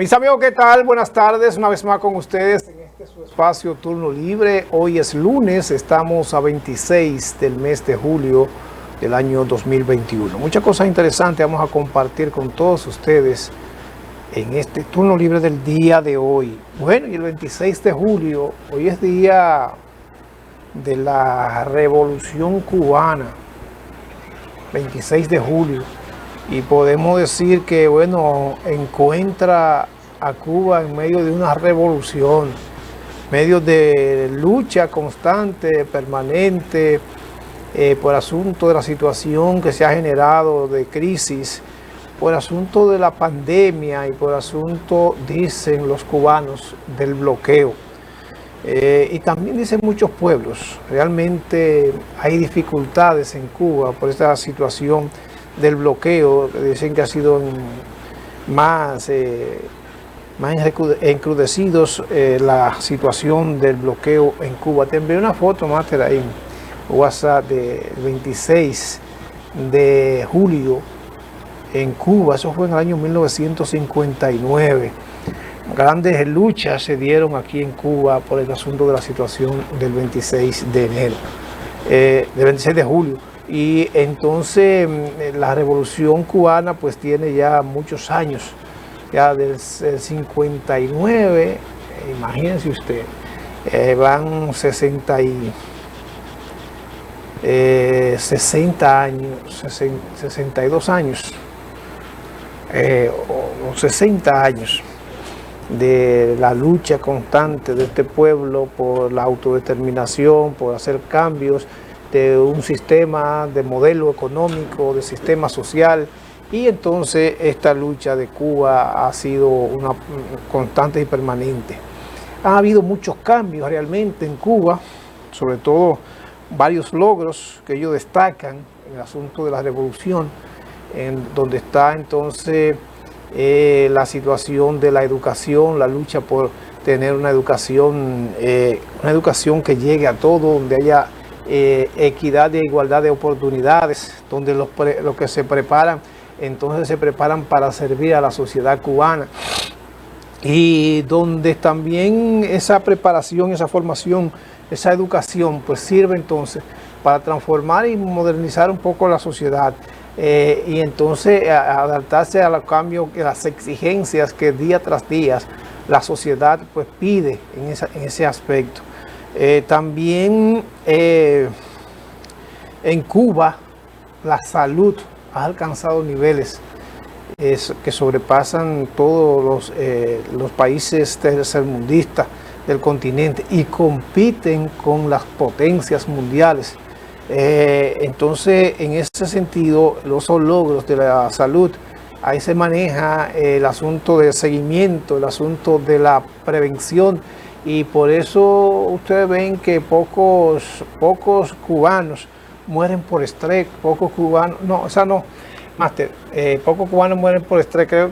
Mis amigos, ¿qué tal? Buenas tardes, una vez más con ustedes en este su espacio Turno Libre. Hoy es lunes, estamos a 26 del mes de julio del año 2021. Muchas cosas interesantes vamos a compartir con todos ustedes en este Turno Libre del día de hoy. Bueno, y el 26 de julio, hoy es día de la Revolución Cubana, 26 de julio. Y podemos decir que, bueno, encuentra a Cuba en medio de una revolución, en medio de lucha constante, permanente, por asunto de la situación que se ha generado de crisis, por asunto de la pandemia y por asunto, dicen los cubanos, del bloqueo. Y también dicen muchos pueblos, realmente hay dificultades en Cuba por esta situación del bloqueo. Dicen que ha sido más encrudecidos la situación del bloqueo en Cuba. Te envié una foto, Máster, ahí en WhatsApp del 26 de julio en Cuba. Eso fue en el año 1959. Grandes luchas se dieron aquí en Cuba por el asunto de la situación del 26 de enero, del 26 de julio. Y entonces la revolución cubana pues tiene ya muchos años, ya del 59, imagínense usted, van 60 años, 62 años, o 60 años de la lucha constante de este pueblo por la autodeterminación, por hacer cambios de un sistema, de modelo económico, de sistema social. Y entonces esta lucha de Cuba ha sido una constante y permanente. Ha habido muchos cambios realmente en Cuba, sobre todo varios logros que ellos destacan en el asunto de la revolución, en donde está entonces la situación de la educación, la lucha por tener una educación que llegue a todo, donde haya equidad e igualdad de oportunidades, donde los que se preparan, entonces se preparan para servir a la sociedad cubana, y donde también esa preparación, esa formación, esa educación, pues sirve entonces para transformar y modernizar un poco la sociedad, y entonces adaptarse a los cambios, a las exigencias que día tras día la sociedad pues pide en ese aspecto. También en Cuba la salud ha alcanzado niveles que sobrepasan todos los países tercermundistas del continente y compiten con las potencias mundiales. Entonces, en ese sentido, los logros de la salud, ahí se maneja el asunto del seguimiento, el asunto de la prevención. Y por eso ustedes ven que pocos cubanos mueren por estrés, pocos cubanos mueren por estrés. Creo,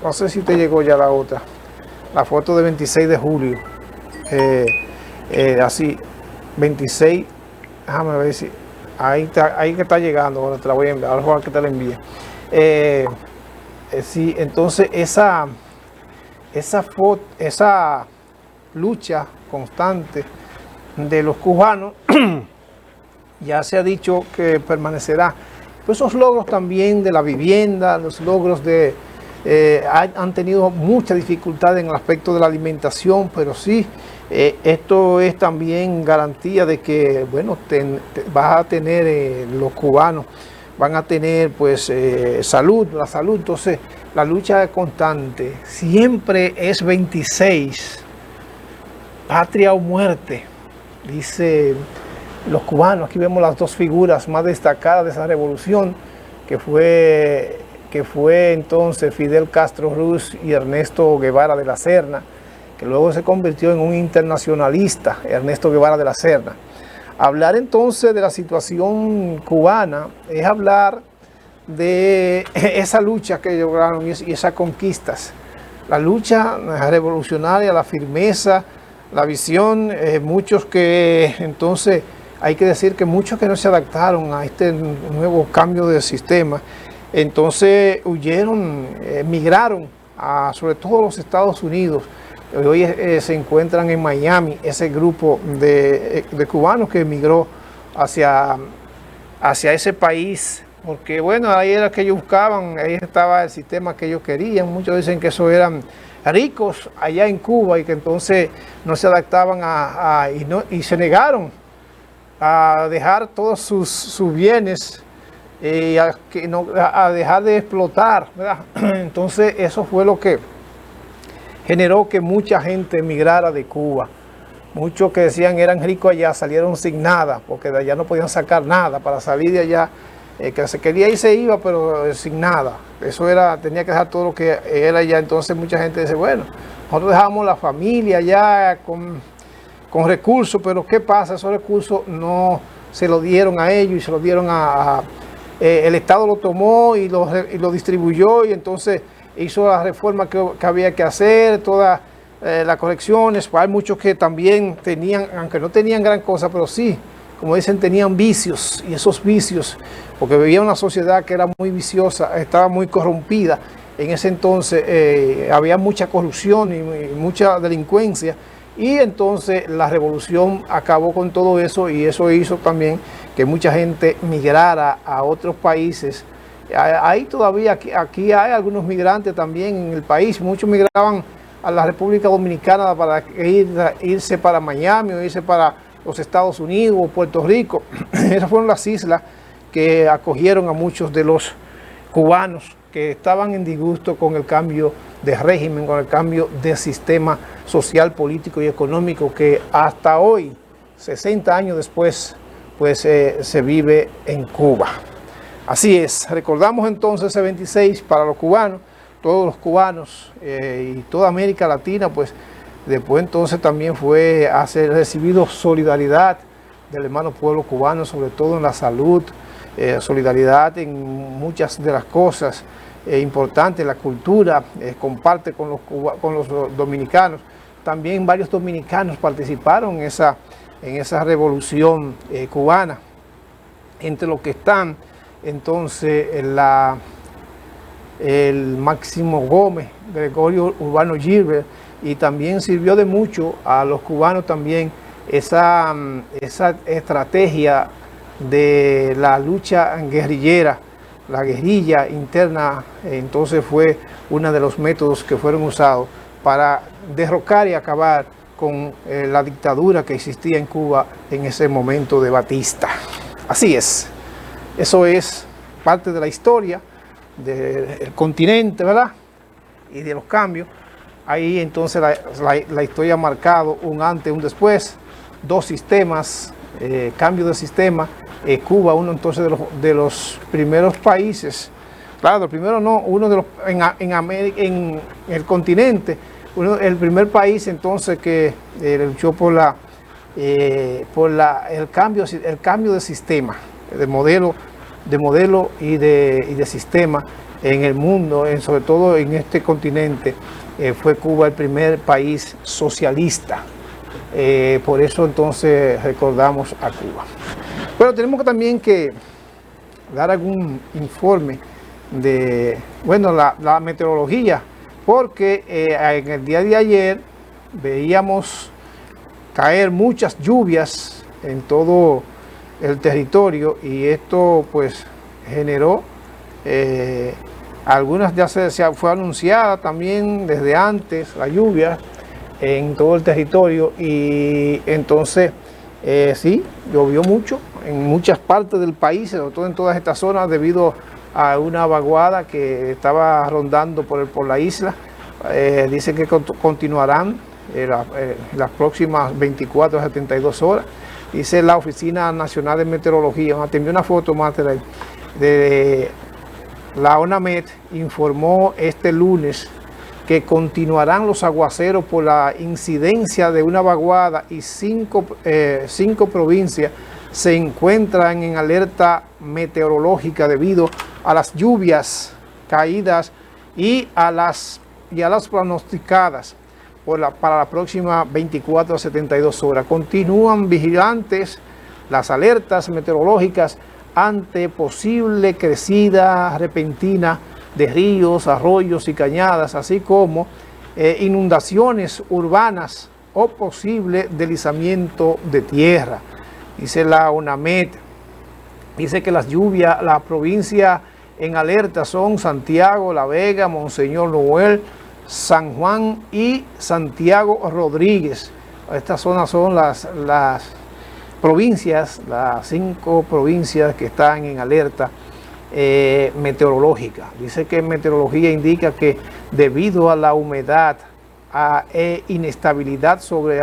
no sé si te llegó ya la otra, la foto de 26 de julio, así, 26, déjame ver si, ahí que está llegando, ahora te la voy a enviar, ahora que te la envíe. Sí, entonces esa foto, esa lucha constante de los cubanos ya se ha dicho que permanecerá. Pues esos logros también de la vivienda, los logros han tenido mucha dificultad en el aspecto de la alimentación, pero sí, esto es también garantía de que, bueno, vas a tener, los cubanos van a tener pues salud, la salud. Entonces la lucha es constante, siempre es 26, patria o muerte, dice los cubanos. Aquí vemos las dos figuras más destacadas de esa revolución, que fue entonces Fidel Castro Ruz y Ernesto Guevara de la Serna, que luego se convirtió en un internacionalista, Ernesto Guevara de la Serna. Hablar entonces de la situación cubana es hablar de esa lucha que lograron y esas conquistas, la lucha revolucionaria, la firmeza, la visión. Muchos que entonces, hay que decir que muchos que no se adaptaron a este nuevo cambio de sistema, entonces huyeron, migraron sobre todo los Estados Unidos. Hoy se encuentran en Miami ese grupo de cubanos que emigró hacia ese país, porque bueno, ahí era que ellos buscaban, ahí estaba el sistema que ellos querían. Muchos dicen que eso eran ricos allá en Cuba y que entonces no se adaptaban y se negaron a dejar todos sus bienes y a dejar de explotar, ¿verdad? Entonces eso fue lo que generó que mucha gente emigrara de Cuba. Muchos que decían eran ricos allá salieron sin nada, porque de allá no podían sacar nada. Para salir de allá, que se quería ir se iba, pero sin nada. Eso era, tenía que dejar todo lo que era allá. Entonces mucha gente dice, bueno, nosotros dejamos la familia allá con recursos, pero ¿qué pasa? Esos recursos no se lo dieron a ellos y se lo dieron el Estado lo tomó y lo distribuyó, y entonces hizo la reforma que había que hacer, todas las correcciones. Hay muchos que también tenían, aunque no tenían gran cosa, pero sí, como dicen, tenían vicios, y esos vicios, porque vivía una sociedad que era muy viciosa, estaba muy corrompida. En ese entonces había mucha corrupción y mucha delincuencia, y entonces la revolución acabó con todo eso, y eso hizo también que mucha gente migrara a otros países. Hay todavía, aquí hay algunos migrantes también en el país. Muchos migraban a la República Dominicana para irse para Miami o irse para los Estados Unidos o Puerto Rico. Esas fueron las islas que acogieron a muchos de los cubanos que estaban en disgusto con el cambio de régimen, con el cambio de sistema social, político y económico que hasta hoy, 60 años después, pues se vive en Cuba. Así es, recordamos entonces ese 26 para los cubanos, todos los cubanos y toda América Latina, pues después entonces también fue a ser recibido solidaridad del hermano pueblo cubano, sobre todo en la salud, solidaridad en muchas de las cosas importantes, la cultura, comparte con los dominicanos. También varios dominicanos participaron en esa revolución cubana, entre los que están entonces el Máximo Gómez, Gregorio Urbano Gilbert, y también sirvió de mucho a los cubanos también esa estrategia de la lucha guerrillera, la guerrilla interna. Entonces fue uno de los métodos que fueron usados para derrocar y acabar con la dictadura que existía en Cuba en ese momento de Batista. Así es, eso es parte de la historia del continente, ¿verdad? Y de los cambios. Ahí entonces la historia ha marcado un antes y un después, dos sistemas, cambio de sistema. Cuba, uno entonces de los primeros países, claro, el primero no, uno de los en América, en el continente, el primer país entonces que luchó por el cambio de sistema, de modelo y de sistema en el mundo, sobre todo en este continente. Fue Cuba el primer país socialista. Por eso entonces recordamos a Cuba. Bueno, tenemos también que dar algún informe de, bueno, la meteorología, porque en el día de ayer veíamos caer muchas lluvias en todo el territorio, y esto pues generó, algunas ya se fue anunciada también desde antes la lluvia en todo el territorio, y entonces sí, llovió mucho en muchas partes del país, sobre todo en todas estas zonas, debido a una vaguada que estaba rondando por la isla. Dice que continuarán las próximas 24 a 72 horas. Dice la Oficina Nacional de Meteorología, te envié una foto más de la ONAMED, informó este lunes que continuarán los aguaceros por la incidencia de una vaguada, y cinco provincias se encuentran en alerta meteorológica debido a las lluvias caídas y a las pronosticadas para la próxima 24 a 72 horas. Continúan vigilantes las alertas meteorológicas ante posible crecida repentina de ríos, arroyos y cañadas, así como inundaciones urbanas o posible deslizamiento de tierra. Dice la UNAMED, dice que las lluvias, la provincia en alerta son Santiago, La Vega, Monseñor Noel, San Juan y Santiago Rodríguez. Estas zonas son las provincias, las 5 provincias que están en alerta meteorológica. Dice que meteorología indica que debido a la humedad e inestabilidad sobre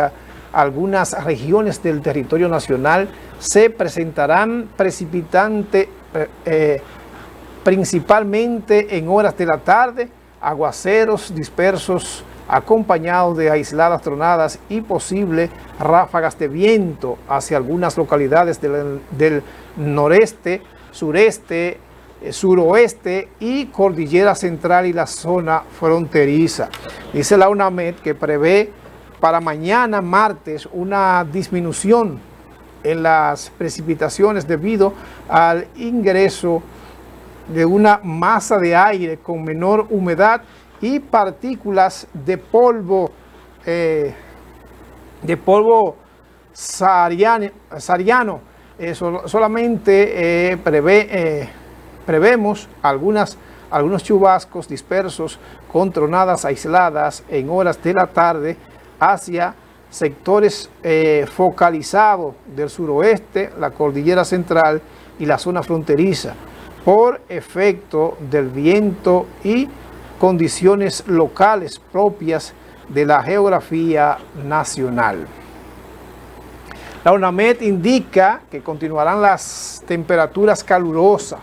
algunas regiones del territorio nacional, se presentarán precipitantes principalmente en horas de la tarde, aguaceros dispersos acompañados de aisladas tronadas y posibles ráfagas de viento hacia algunas localidades del noreste, sureste, suroeste y cordillera central y la zona fronteriza. Dice la UNAMED que prevé para mañana martes una disminución en las precipitaciones debido al ingreso de una masa de aire con menor humedad y partículas de polvo sahariano. Solamente prevemos algunos chubascos dispersos con tronadas aisladas en horas de la tarde hacia sectores focalizados del suroeste, la cordillera central y la zona fronteriza, por efecto del viento y condiciones locales propias de la geografía nacional. La UNAMED indica que continuarán las temperaturas calurosas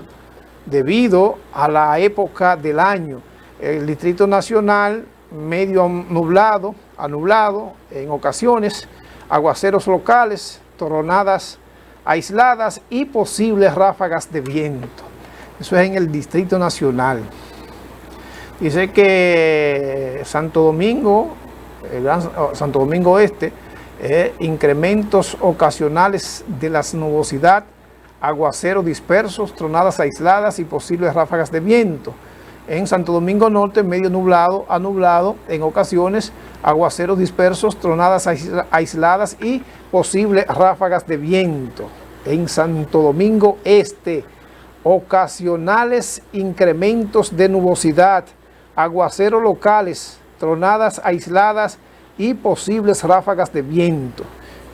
debido a la época del año. El Distrito Nacional medio nublado, a nublado en ocasiones, aguaceros locales, tronadas aisladas y posibles ráfagas de viento. Eso es en el Distrito Nacional. Dice que Santo Domingo, Santo Domingo Este, incrementos ocasionales de la nubosidad, aguaceros dispersos, tronadas aisladas y posibles ráfagas de viento. En Santo Domingo Norte, medio nublado a nublado, en ocasiones, aguaceros dispersos, tronadas aisladas y posibles ráfagas de viento. En Santo Domingo Este, ocasionales incrementos de nubosidad, aguaceros locales, tronadas aisladas y posibles ráfagas de viento.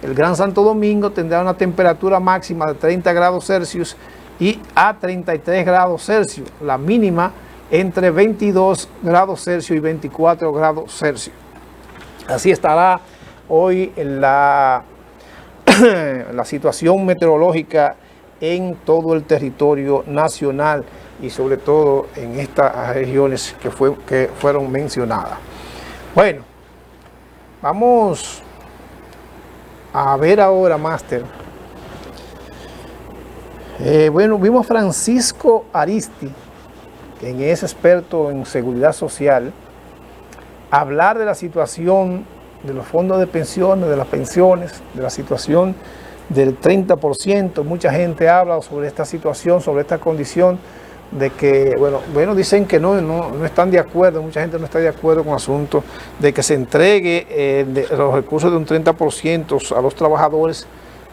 El Gran Santo Domingo tendrá una temperatura máxima de 30 grados Celsius y a 33 grados Celsius, la mínima entre 22 grados Celsius y 24 grados Celsius. Así estará hoy la situación meteorológica en todo el territorio nacional y sobre todo en estas regiones que fueron mencionadas. Bueno, vamos a ver ahora, Máster. Bueno, vimos a Francisco Aristi, quien es experto en seguridad social, hablar de la situación de los fondos de pensiones, de las pensiones, de la situación del 30%. Mucha gente habla sobre esta situación, sobre esta condición de que, bueno, dicen que no están de acuerdo, mucha gente no está de acuerdo con el asunto de que se entregue los recursos de un 30% a los trabajadores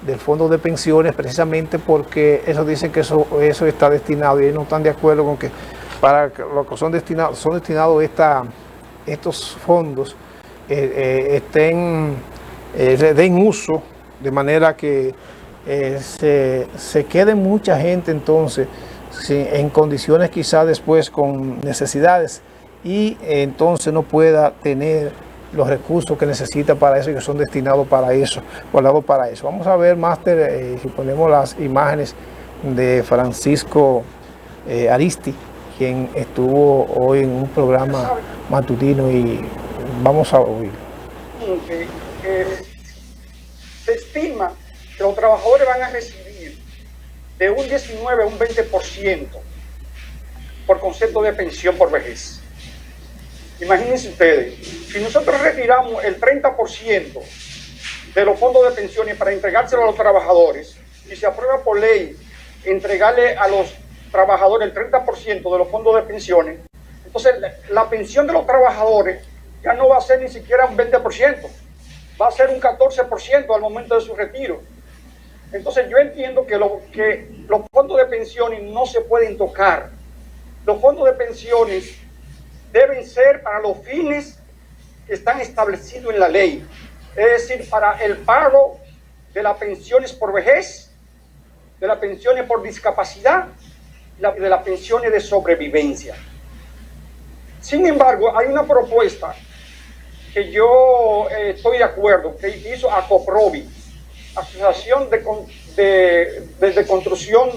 del fondo de pensiones, precisamente porque ellos dicen que eso está destinado, y ellos no están de acuerdo con que para lo que son destinados estos fondos den uso, de manera que se quede mucha gente entonces en condiciones quizás después con necesidades y entonces no pueda tener los recursos que necesita para eso y que son destinados para eso, guardados para eso. Vamos a ver, Máster, si ponemos las imágenes de Francisco Aristi, quien estuvo hoy en un programa matutino, y vamos a oír. Se estima que los trabajadores van a recibir de un 19 a un 20% por concepto de pensión por vejez. Imagínense ustedes, si nosotros retiramos el 30% de los fondos de pensiones para entregárselo a los trabajadores, y se aprueba por ley entregarle a los trabajadores el 30% de los fondos de pensiones, Entonces, la pensión de los trabajadores ya no va a ser ni siquiera un 20%, va a ser un 14% al momento de su retiro. Entonces, yo entiendo que los fondos de pensiones no se pueden tocar. Los fondos de pensiones deben ser para los fines que están establecidos en la ley, es decir, para el pago de las pensiones por vejez, de las pensiones por discapacidad, de las pensiones de sobrevivencia. Sin embargo, hay una propuesta que yo estoy de acuerdo, que hizo ACOPROVI, Asociación de Construcción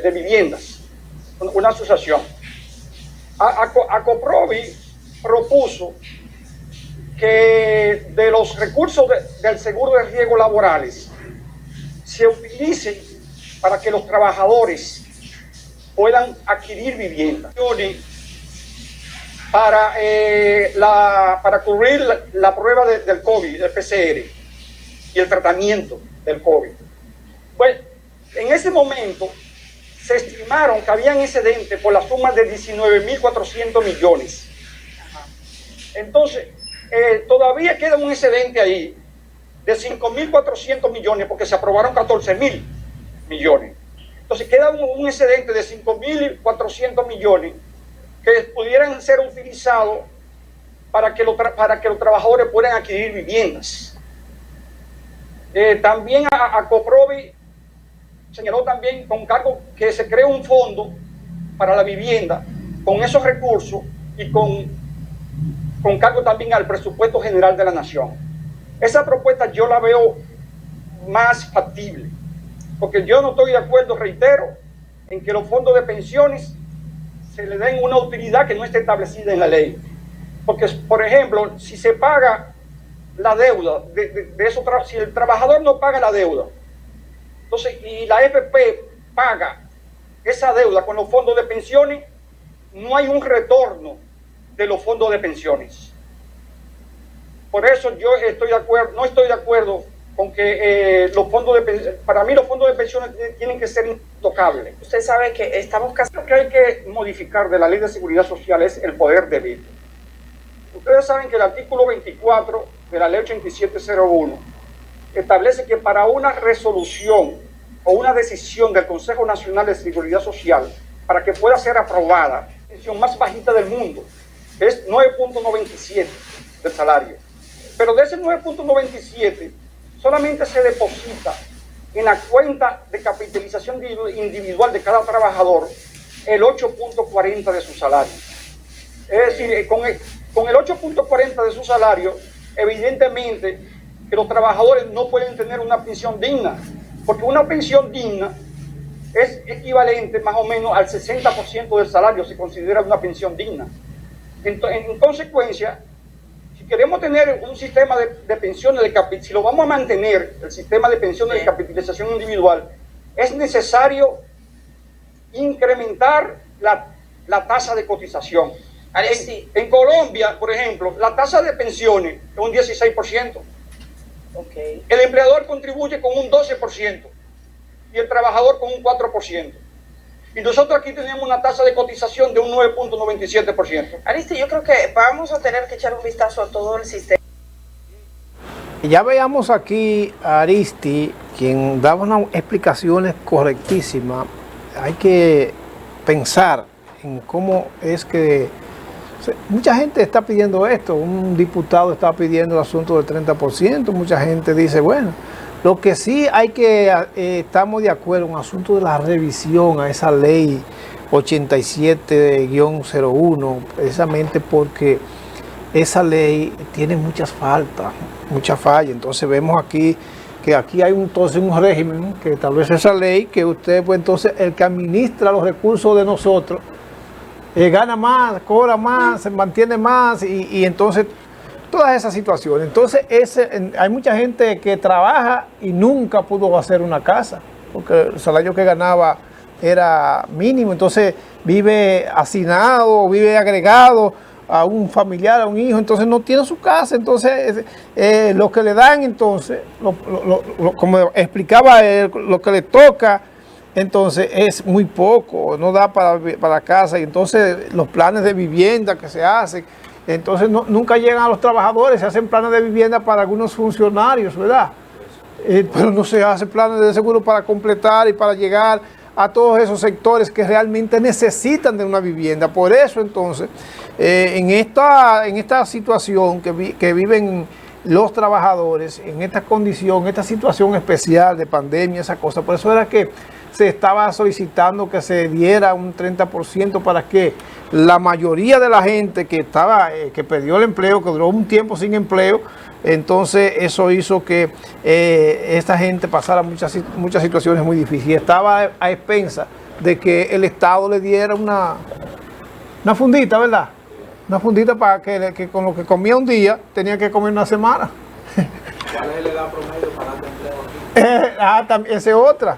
de Viviendas, una asociación. ACOPROVI propuso que de los recursos del seguro de riesgos laborales se utilicen para que los trabajadores puedan adquirir viviendas para cubrir la prueba del COVID, del PCR y el tratamiento del COVID. Pues en ese momento se estimaron que habían excedentes por la suma de 19.400 millones. Entonces, todavía queda un excedente ahí de 5.400 millones porque se aprobaron 14.000 millones. Entonces queda un excedente de 5.400 millones que pudieran ser utilizados para que los trabajadores puedan adquirir viviendas. También ACOPROVI señaló también con cargo que se cree un fondo para la vivienda con esos recursos y con cargo también al presupuesto general de la nación. Esa propuesta yo la veo más factible, porque yo no estoy de acuerdo, reitero, en que los fondos de pensiones se le den una utilidad que no esté establecida en la ley. Porque, por ejemplo, si se paga la deuda, si el trabajador no paga la deuda, entonces, y la FP paga esa deuda con los fondos de pensiones, no hay un retorno de los fondos de pensiones. Por eso yo no estoy de acuerdo con que para mí los fondos de pensiones tienen que ser intocables. Usted sabe que estamos casi... Lo que hay que modificar de la Ley de Seguridad Social es el poder de veto. Ustedes saben que el artículo 24 de la Ley 8701 establece que para una resolución o una decisión del Consejo Nacional de Seguridad Social, para que pueda ser aprobada, la pensión más bajita del mundo, que es 9.97 del salario. Pero de ese 9.97 solamente se deposita en la cuenta de capitalización individual de cada trabajador el 8.40 de su salario. Es decir, con el 8.40 de su salario, evidentemente que los trabajadores no pueden tener una pensión digna, porque una pensión digna es equivalente más o menos al 60% del salario, se considera una pensión digna. En consecuencia, si queremos tener un sistema de pensiones, si lo vamos a mantener, el sistema de pensiones de capitalización individual, es necesario incrementar la tasa de cotización. En Colombia, por ejemplo, la tasa de pensiones es un 16%. Okay. El empleador contribuye con un 12% y el trabajador con un 4%. Y nosotros aquí tenemos una tasa de cotización de un 9.97%. Aristi, yo creo que vamos a tener que echar un vistazo a todo el sistema. Ya veamos aquí a Aristi, quien daba unas explicaciones correctísimas. Hay que pensar en cómo es que... Mucha gente está pidiendo esto, un diputado está pidiendo el asunto del 30%, mucha gente dice, bueno, lo que sí hay que, estamos de acuerdo en el asunto de la revisión a esa ley 87-01, precisamente porque esa ley tiene muchas faltas, muchas fallas. Entonces vemos aquí que aquí hay entonces un régimen que establece esa ley, que usted, pues entonces el que administra los recursos de nosotros, gana más, cobra más, se mantiene más y entonces todas esas situaciones. Entonces hay mucha gente que trabaja y nunca pudo hacer una casa porque el salario que ganaba era mínimo, entonces vive hacinado, vive agregado a un familiar, a un hijo, entonces no tiene su casa. Entonces lo que le dan entonces, como explicaba él, lo que le toca entonces es muy poco, no da para casa, y entonces los planes de vivienda que se hacen, entonces nunca llegan a los trabajadores, se hacen planes de vivienda para algunos funcionarios, ¿verdad? Pero no se hacen planes de seguro para completar y para llegar a todos esos sectores que realmente necesitan de una vivienda. Por eso entonces, en esta situación que viven los trabajadores, en esta condición, esta situación especial de pandemia, esa cosa, por eso era que se estaba solicitando que se diera un 30% para que la mayoría de la gente que perdió el empleo, que duró un tiempo sin empleo, entonces eso hizo que esta gente pasara muchas situaciones muy difíciles. Estaba a expensas de que el Estado le diera una fundita, ¿verdad? Una fundita para que con lo que comía un día tenía que comer una semana. ¿Cuál es la edad promedio para dar empleo aquí? También esa es otra.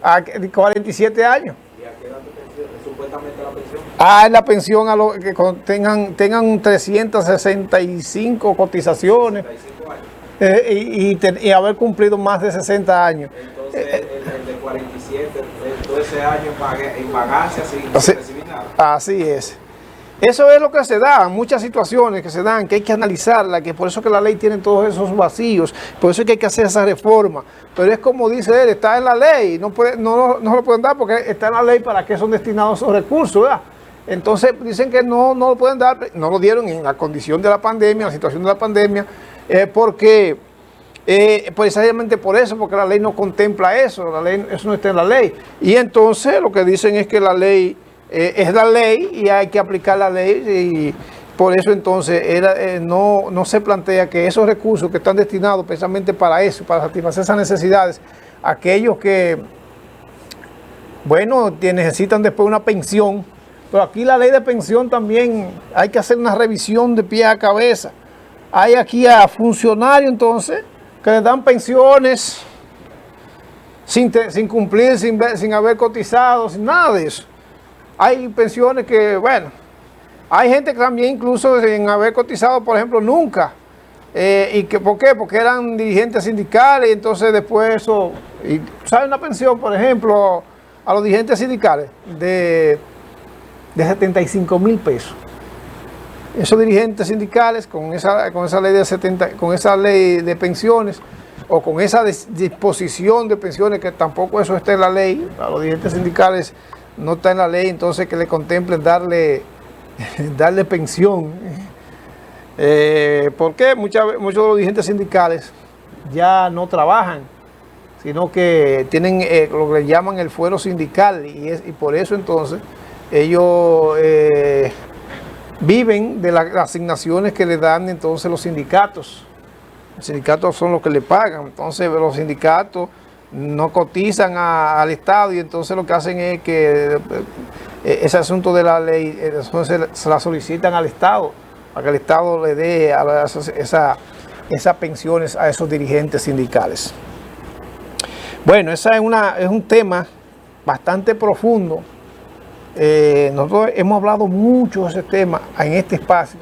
A 47 años. ¿Y a qué edad supuestamente la pensión? La pensión a los que tengan 365 cotizaciones 35 años. y haber cumplido más de 60 años. Entonces el de 47, todo ese año en pagarse sin recibir nada. Así es. Eso es lo que se da, muchas situaciones que se dan, que hay que analizarla, que por eso que la ley tiene todos esos vacíos, por eso es que hay que hacer esa reforma. Pero es como dice él, está en la ley, no lo pueden dar porque está en la ley para qué son destinados esos recursos, ¿verdad? Entonces dicen que no lo pueden dar, no lo dieron en la condición de la pandemia, en la situación de la pandemia, porque precisamente por eso, porque la ley no contempla eso, eso no está en la ley. Y entonces lo que dicen es que la ley es la ley y hay que aplicar la ley, y por eso entonces no se plantea que esos recursos que están destinados precisamente para eso, para satisfacer esas necesidades, aquellos que, bueno, necesitan después una pensión, pero aquí la ley de pensión también hay que hacer una revisión de pie a cabeza. Hay aquí a funcionarios entonces que les dan pensiones sin cumplir, sin haber cotizado, sin nada de eso. Hay pensiones que, bueno, hay gente que también incluso sin haber cotizado, por ejemplo, nunca. ¿Por qué? Porque eran dirigentes sindicales y entonces después eso... ¿Sabe una pensión, por ejemplo, a los dirigentes sindicales de 75,000 pesos? Esos dirigentes sindicales con esa ley de pensiones o con esa disposición de pensiones, que tampoco eso está en la ley, a los dirigentes sindicales no está en la ley, entonces que le contemplen darle pensión. ¿Por qué? Muchos de los dirigentes sindicales ya no trabajan, sino que tienen lo que le llaman el fuero sindical, y por eso entonces ellos viven de las asignaciones que le dan entonces los sindicatos. Los sindicatos son los que le pagan, entonces los sindicatos no cotizan al Estado, y entonces lo que hacen es que ese asunto de la ley se la solicitan al Estado, para que el Estado le dé esas pensiones a esos dirigentes sindicales. Bueno, ese es un tema bastante profundo. Nosotros hemos hablado mucho de ese tema en este espacio,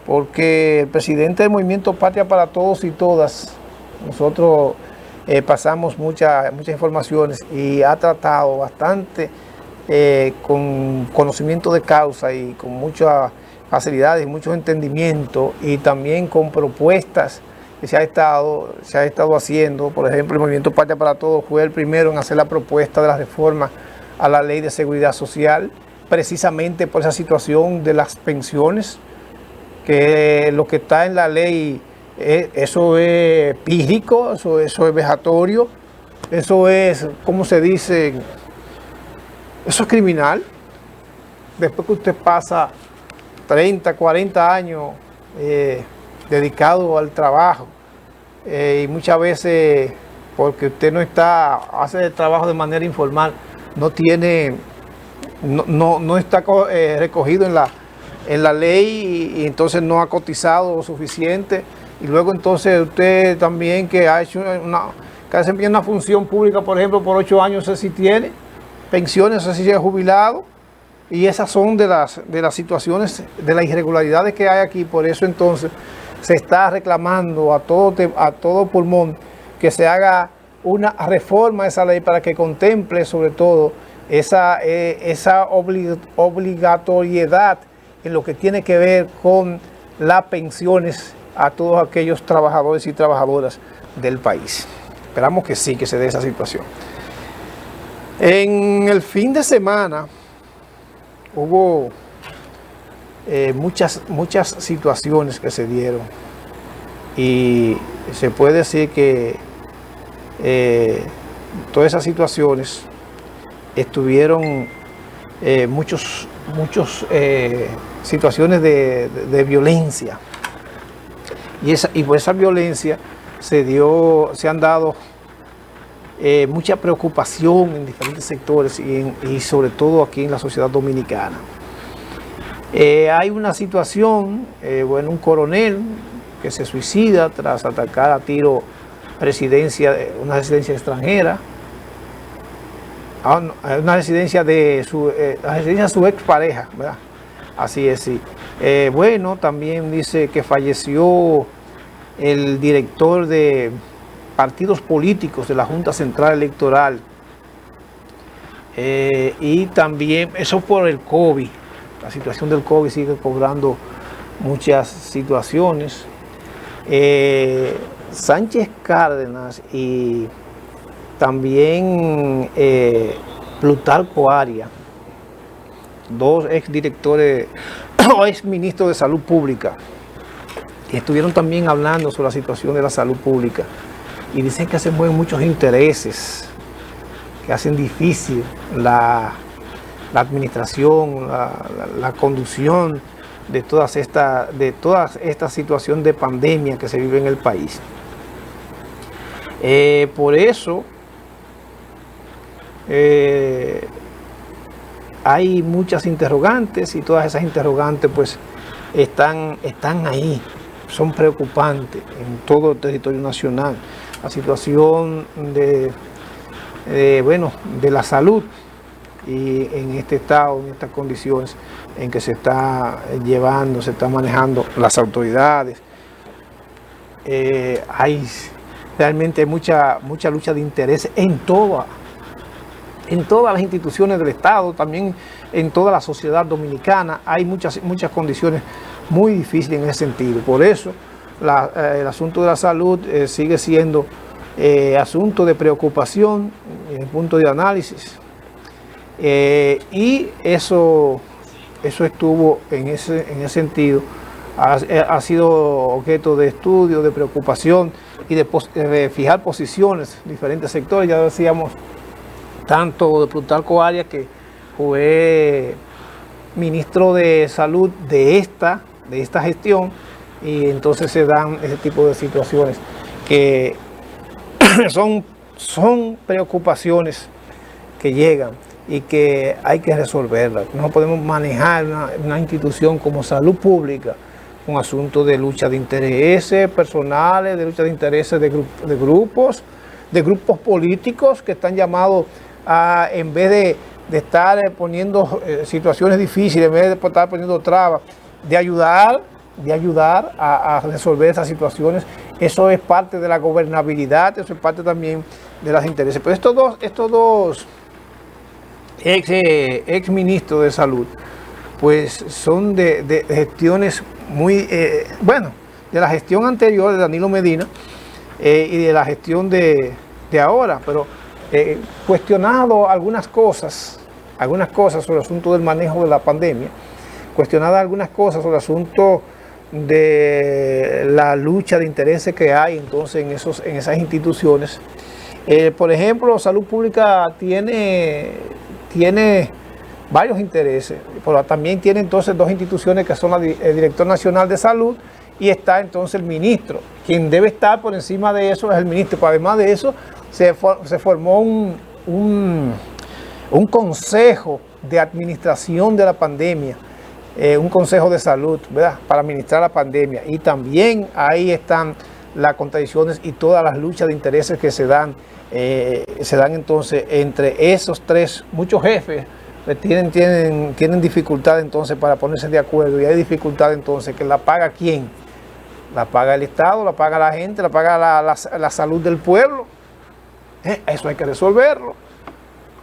porque el presidente del Movimiento Patria para Todos y Todas, nosotros pasamos muchas informaciones y ha tratado bastante con conocimiento de causa y con mucha facilidad y mucho entendimiento, y también con propuestas que se ha estado haciendo. Por ejemplo, el Movimiento Patria para Todos fue el primero en hacer la propuesta de la reforma a la Ley de Seguridad Social, precisamente por esa situación de las pensiones, que lo que está en la ley, eso es pírrico, eso es vejatorio, eso es, ¿cómo se dice? Eso es criminal. Después que usted pasa 30, 40 años dedicado al trabajo, y muchas veces porque usted hace el trabajo de manera informal, no está recogido en la ley, y entonces no ha cotizado lo suficiente, y luego entonces usted también que ha hecho que desempeña una función pública, por ejemplo, por 8 años, no sé si tiene pensiones, no sé si se ha jubilado, y esas son de las situaciones, de las irregularidades que hay aquí. Por eso entonces se está reclamando a todo pulmón que se haga una reforma a esa ley para que contemple sobre todo esa obligatoriedad en lo que tiene que ver con las pensiones a todos aquellos trabajadores y trabajadoras del país. Esperamos que sí, que se dé esa situación. En el fin de semana hubo muchas situaciones que se dieron y se puede decir que todas esas situaciones estuvieron muchas situaciones de violencia y por esa violencia se han dado mucha preocupación en diferentes sectores y sobre todo aquí en la sociedad dominicana. Hay una situación, un coronel que se suicida tras atacar a tiro una residencia extranjera, una residencia de su expareja, ¿verdad? Así es, sí. También dice que falleció el director de partidos políticos de la Junta Central Electoral, y también eso por el COVID. La situación del COVID sigue cobrando muchas situaciones. Sánchez Cárdenas y también Plutarco Arias, dos exdirectores o exministros de Salud Pública, que estuvieron también hablando sobre la situación de la salud pública y dicen que se mueven muchos intereses que hacen difícil la administración, la conducción de toda esta situación de pandemia que se vive en el país. Por eso hay muchas interrogantes y todas esas interrogantes pues están ahí, son preocupantes en todo el territorio nacional. La situación de la salud y en este estado, en estas condiciones en que se está manejando las autoridades. Realmente mucha lucha de interés en todas las instituciones del Estado, también en toda la sociedad dominicana. Hay muchas condiciones muy difíciles en ese sentido. Por eso el asunto de la salud sigue siendo asunto de preocupación desde el punto de análisis. Y eso estuvo en ese sentido, ha sido objeto de estudio, de preocupación y de fijar posiciones en diferentes sectores. Ya decíamos, tanto de Plutarco Arias, que fue ministro de Salud de esta gestión, y entonces se dan ese tipo de situaciones que son preocupaciones que llegan y que hay que resolverlas. No podemos manejar una institución como salud pública un asunto de lucha de intereses personales, de lucha de intereses de grupos políticos que están llamados a, en vez de estar poniendo situaciones difíciles, en vez de estar poniendo trabas, de ayudar a resolver esas situaciones. Eso es parte de la gobernabilidad, eso es parte también de los intereses. Pero estos dos ex ministros de salud, pues son de gestiones muy, de la gestión anterior de Danilo Medina y de la gestión de ahora, pero cuestionado algunas cosas sobre el asunto del manejo de la pandemia, cuestionadas algunas cosas sobre el asunto de la lucha de intereses que hay entonces en esas instituciones. Por ejemplo, Salud Pública tiene varios intereses, pero también tiene entonces dos instituciones que son el Director Nacional de Salud y está entonces el ministro. Quien debe estar por encima de eso es el ministro, pero además de eso se formó un consejo de administración de la pandemia, un consejo de salud, ¿verdad?, para administrar la pandemia, y también ahí están las contradicciones y todas las luchas de intereses que se dan entonces entre esos tres. Muchos jefes tienen dificultad entonces para ponerse de acuerdo, y hay dificultad entonces que la paga ¿quién? La paga el Estado, la paga la gente, la paga la salud del pueblo. Eso hay que resolverlo.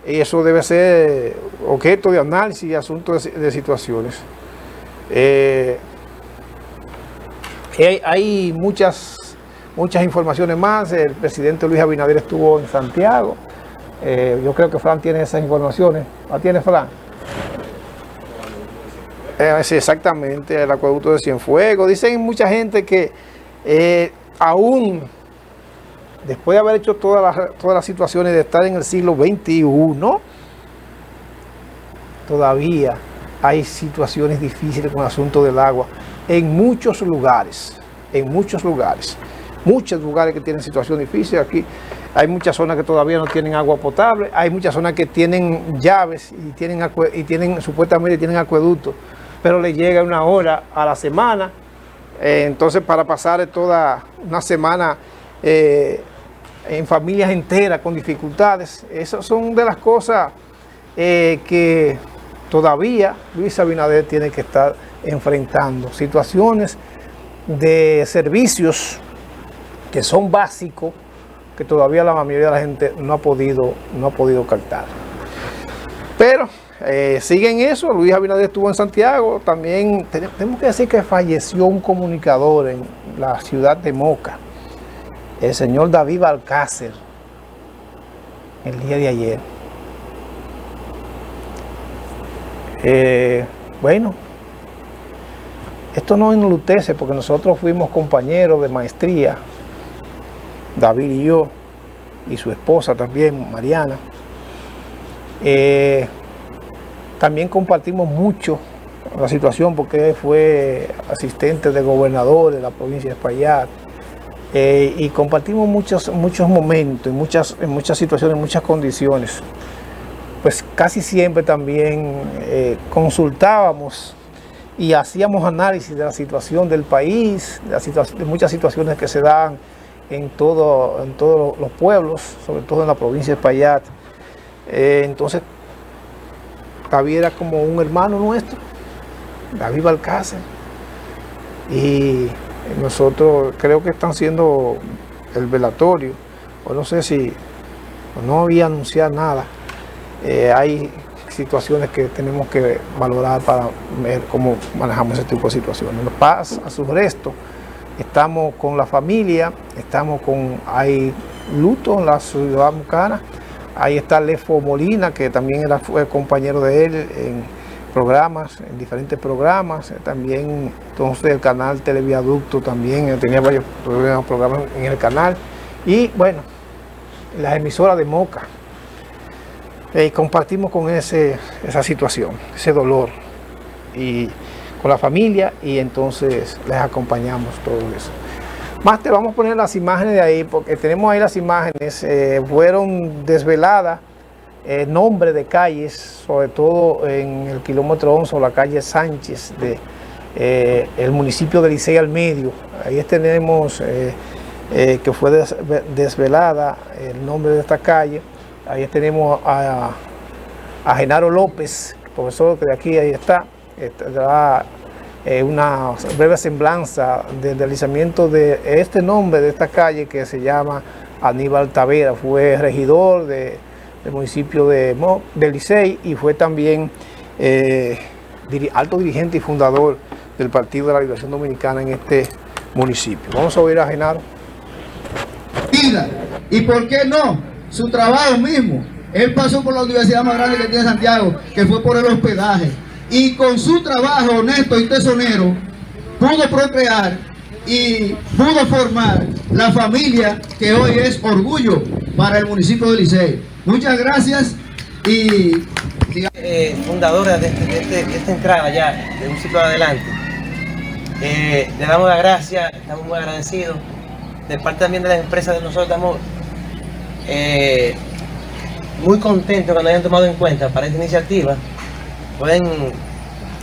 Y eso debe ser objeto de análisis y asunto de situaciones. Hay muchas informaciones más. El presidente Luis Abinader estuvo en Santiago. Yo creo que Fran tiene esas informaciones. ¿La tiene, Fran? Sí, exactamente, el acueducto de Cienfuegos. Dicen mucha gente que aún después de haber hecho todas las situaciones de estar en el siglo XXI, todavía hay situaciones difíciles con el asunto del agua en muchos lugares, muchos lugares que tienen situaciones difíciles. Aquí hay muchas zonas que todavía no tienen agua potable, hay muchas zonas que tienen llaves y supuestamente tienen acueductos, pero le llega una hora a la semana. Entonces, para pasar toda una semana en familias enteras con dificultades, esas son de las cosas que todavía Luis Abinader tiene que estar enfrentando. Situaciones de servicios que son básicos, que todavía la mayoría de la gente no ha podido captar. Pero sigue en eso. Luis Abinader estuvo en Santiago. También tenemos que decir que falleció un comunicador en la ciudad de Moca, el señor David Alcácer, el día de ayer. Bueno, esto no enlutece porque nosotros fuimos compañeros de maestría, David y yo, y su esposa también, Mariana. También compartimos mucho la situación porque fue asistente de gobernador de la provincia de Espaillat, y compartimos muchos momentos, en muchas situaciones, en muchas condiciones. Pues casi siempre también consultábamos y hacíamos análisis de la situación del país, de muchas situaciones que se dan en todos los pueblos, sobre todo en la provincia de Espaillat. Entonces, David era como un hermano nuestro, David Alcácer, y nosotros creo que están haciendo el velatorio, o no sé si no había anunciado nada. Hay situaciones que tenemos que valorar para ver cómo manejamos ese tipo de situaciones. Los paz a sus restos, estamos con la familia, hay luto en la ciudad moncana. Ahí está Lefo Molina, que también fue compañero de él en programas, en diferentes programas. También entonces el canal Televiaducto también tenía varios programas en el canal. Y bueno, las emisoras de Moca. Compartimos con esa situación, ese dolor, y con la familia, y entonces les acompañamos todo eso. Más te vamos a poner las imágenes de ahí, porque tenemos ahí las imágenes. Fueron desveladas nombres de calles, sobre todo en el kilómetro 11 o la calle Sánchez de el municipio de Licey al Medio. Ahí tenemos que fue desvelada el nombre de esta calle. Ahí tenemos a Genaro López, profesor que de aquí, ahí está. Da una breve semblanza del deslizamiento de este nombre de esta calle, que se llama Aníbal Tavera. Fue regidor del municipio de Licey y fue también alto dirigente y fundador del Partido de la Liberación Dominicana en este municipio. Vamos a oír a Genaro. ¿Y por qué no? Su trabajo mismo. Él pasó por la universidad más grande que tiene Santiago, que fue por el hospedaje. Y con su trabajo honesto y tesonero, pudo procrear y pudo formar la familia que hoy es orgullo para el municipio de Licey. Muchas gracias y... fundadora de esta entrada ya, de un ciclo adelante. Le damos las gracias, estamos muy agradecidos. De parte también de las empresas de nosotros, estamos muy contentos que nos hayan tomado en cuenta para esta iniciativa. Pueden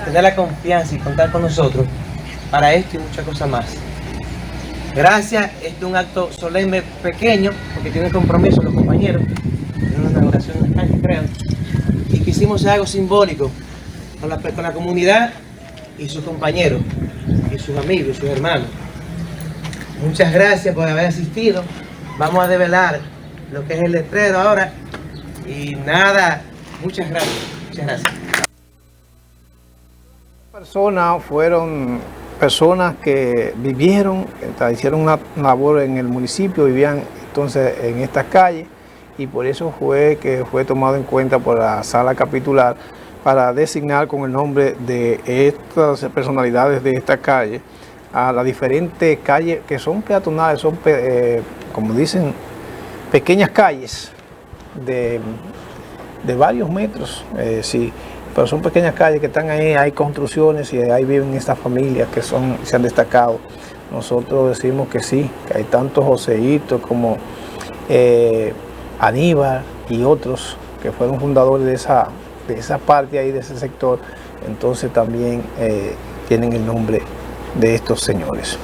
tener la confianza y contar con nosotros para esto y muchas cosas más. Gracias, este es un acto solemne pequeño, porque tiene compromiso los compañeros, tiene una inauguración en la calle, creo, y quisimos hacer algo simbólico con la comunidad y sus compañeros, y sus amigos, y sus hermanos. Muchas gracias por haber asistido. Vamos a develar lo que es el letrero ahora. Y nada, muchas gracias. Muchas gracias. Personas fueron personas que vivieron, hicieron una labor en el municipio, vivían entonces en estas calles, y por eso fue que fue tomado en cuenta por la sala capitular para designar con el nombre de estas personalidades de esta calle a las diferentes calles que son peatonales, son como dicen, pequeñas calles de varios metros, sí, pero son pequeñas calles que están ahí, hay construcciones y ahí viven estas familias que se han destacado. Nosotros decimos que sí, que hay tantos Joseítos como Aníbal y otros que fueron fundadores de esa parte ahí, de ese sector, entonces también tienen el nombre de estos señores.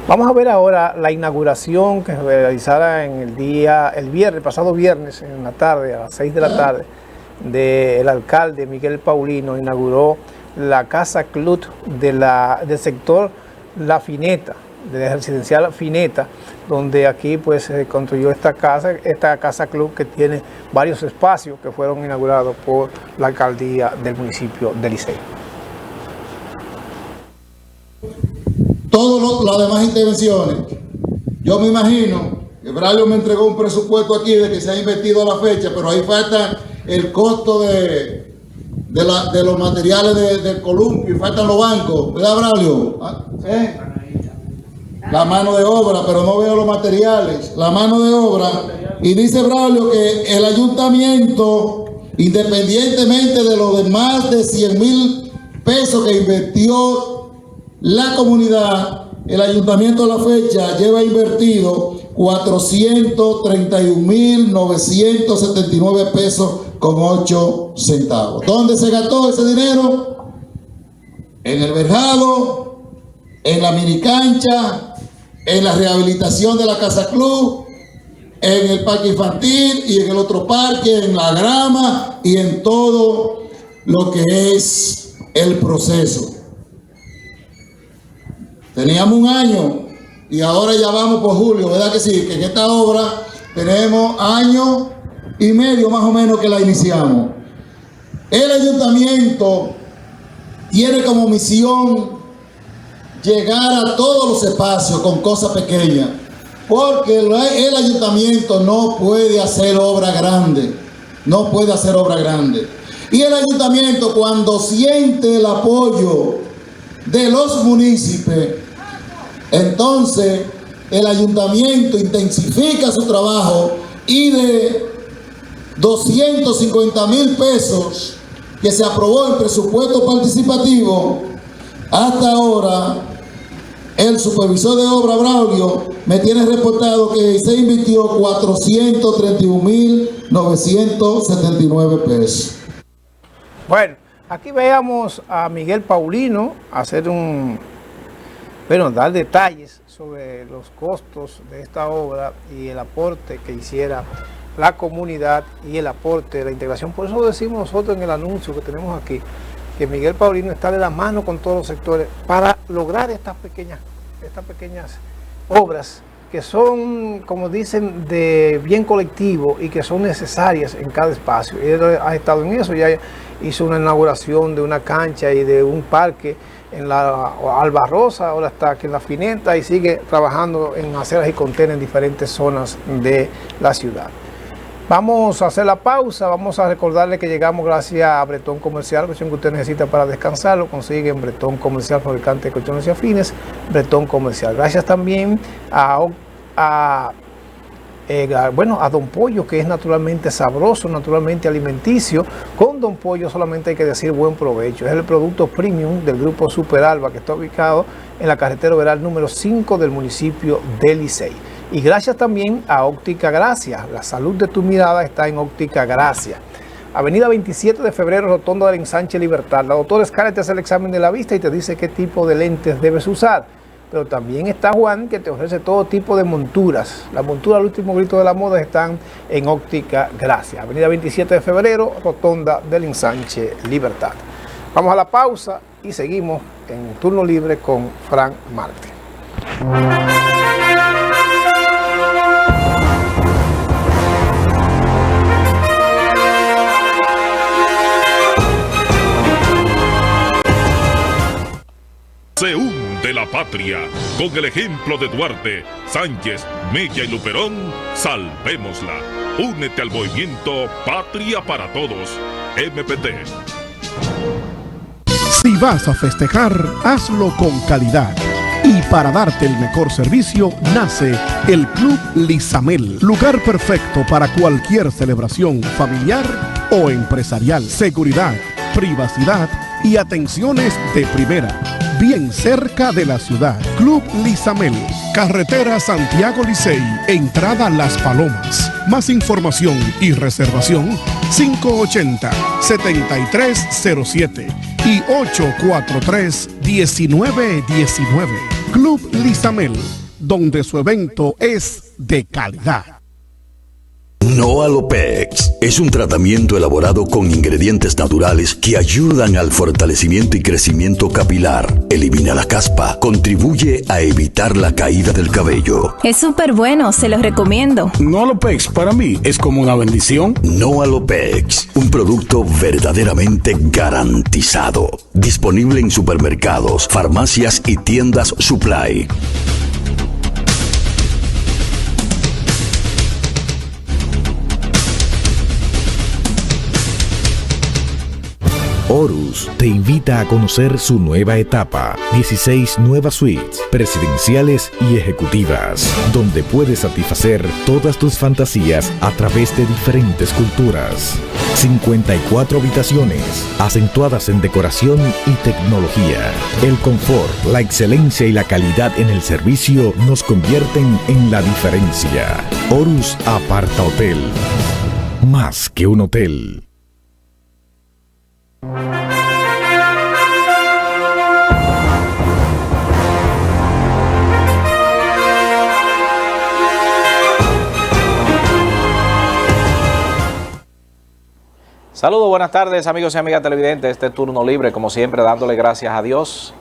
Vamos a ver ahora la inauguración que se realizará en el pasado viernes en la tarde, a las 6 de la tarde, del alcalde Miguel Paulino. Inauguró la Casa Club del sector La Fineta, de la residencial Fineta, donde aquí pues se construyó esta casa Club que tiene varios espacios que fueron inaugurados por la alcaldía del municipio de Licey. Todas las demás intervenciones, yo me imagino que Braulio me entregó un presupuesto aquí de que se ha invertido a la fecha, pero ahí falta el costo de los materiales del columpio y faltan los bancos, ¿verdad, Braulio? ¿Sí? La mano de obra, pero no veo los materiales, la mano de obra. Y dice Braulio que el ayuntamiento, independientemente de los de más de 100,000 pesos que invirtió la comunidad, el ayuntamiento a la fecha lleva invertido 431,979 pesos con 8 centavos. ¿Dónde se gastó ese dinero? En el verjado, en la minicancha, en la rehabilitación de la Casa Club, en el parque infantil y en el otro parque, en la grama y en todo lo que es el proceso. Teníamos un año y ahora ya vamos por julio, ¿verdad que sí? Que en esta obra tenemos año y medio más o menos que la iniciamos. El ayuntamiento tiene como misión llegar a todos los espacios con cosas pequeñas, porque el ayuntamiento no puede hacer obra grande, no puede hacer obra grande. Y el ayuntamiento, cuando siente el apoyo de los municipios, entonces el ayuntamiento intensifica su trabajo y de 250,000 pesos que se aprobó el presupuesto participativo, hasta ahora el supervisor de obra, Braulio, me tiene reportado que se invirtió 431,979 pesos. Bueno, aquí veamos a Miguel Paulino dar detalles sobre los costos de esta obra y el aporte que hiciera la comunidad y el aporte de la integración. Por eso decimos nosotros en el anuncio que tenemos aquí, que Miguel Paulino está de la mano con todos los sectores para lograr estas pequeñas obras que son, como dicen, de bien colectivo y que son necesarias en cada espacio. Él ha estado en eso, ya hizo una inauguración de una cancha y de un parque en la Albarrosa, ahora está aquí en la Fineta y sigue trabajando en aceras y contenes en diferentes zonas de la ciudad. Vamos a hacer la pausa, vamos a recordarle que llegamos gracias a Bretón Comercial, cuestión que usted necesita para descansar, lo consigue en Bretón Comercial, fabricante de colchones y afines, Bretón Comercial. Gracias también a Don Pollo, que es naturalmente sabroso, naturalmente alimenticio. Con Don Pollo solamente hay que decir buen provecho. Es el producto premium del grupo Super Alba, que está ubicado en la carretera Veral número 5 del municipio de Licey. Y gracias también a Óptica Gracia. La salud de tu mirada está en Óptica Gracia. Avenida 27 de febrero, rotonda del Ensanche Libertad. La doctora Scarlett te hace el examen de la vista y te dice qué tipo de lentes debes usar. Pero también está Juan, que te ofrece todo tipo de monturas. Las monturas al último grito de la moda están en Óptica Gracia. Avenida 27 de febrero, rotonda del Ensanche Libertad. Vamos a la pausa y seguimos en Turno Libre con Frank Marte. se hunde la patria. Con el ejemplo de Duarte, Sánchez, Mella y Luperón, salvémosla. Únete al movimiento Patria para Todos. MPT. Si vas a festejar, hazlo con calidad. Y para darte el mejor servicio, nace el Club Lizamel. Lugar perfecto para cualquier celebración familiar o empresarial. Seguridad, privacidad y atenciones de primera. Bien cerca de la ciudad. Club Lizamel. Carretera Santiago Licey. Entrada Las Palomas. Más información y reservación 580-7307 y 843-1919. Club Lizamel, donde su evento es de calidad. Noalopex es un tratamiento elaborado con ingredientes naturales que ayudan al fortalecimiento y crecimiento capilar, elimina la caspa, contribuye a evitar la caída del cabello. Es súper bueno, se los recomiendo. Noalopex para mí es como una bendición. Noalopex, un producto verdaderamente garantizado. Disponible en supermercados, farmacias y tiendas Supply. Horus te invita a conocer su nueva etapa, 16 nuevas suites presidenciales y ejecutivas, donde puedes satisfacer todas tus fantasías a través de diferentes culturas. 54 habitaciones, acentuadas en decoración y tecnología. El confort, la excelencia y la calidad en el servicio nos convierten en la diferencia. Horus Aparta Hotel, más que un hotel. Saludos, buenas tardes amigos y amigas televidentes. Este turno libre, como siempre, dándole gracias a Dios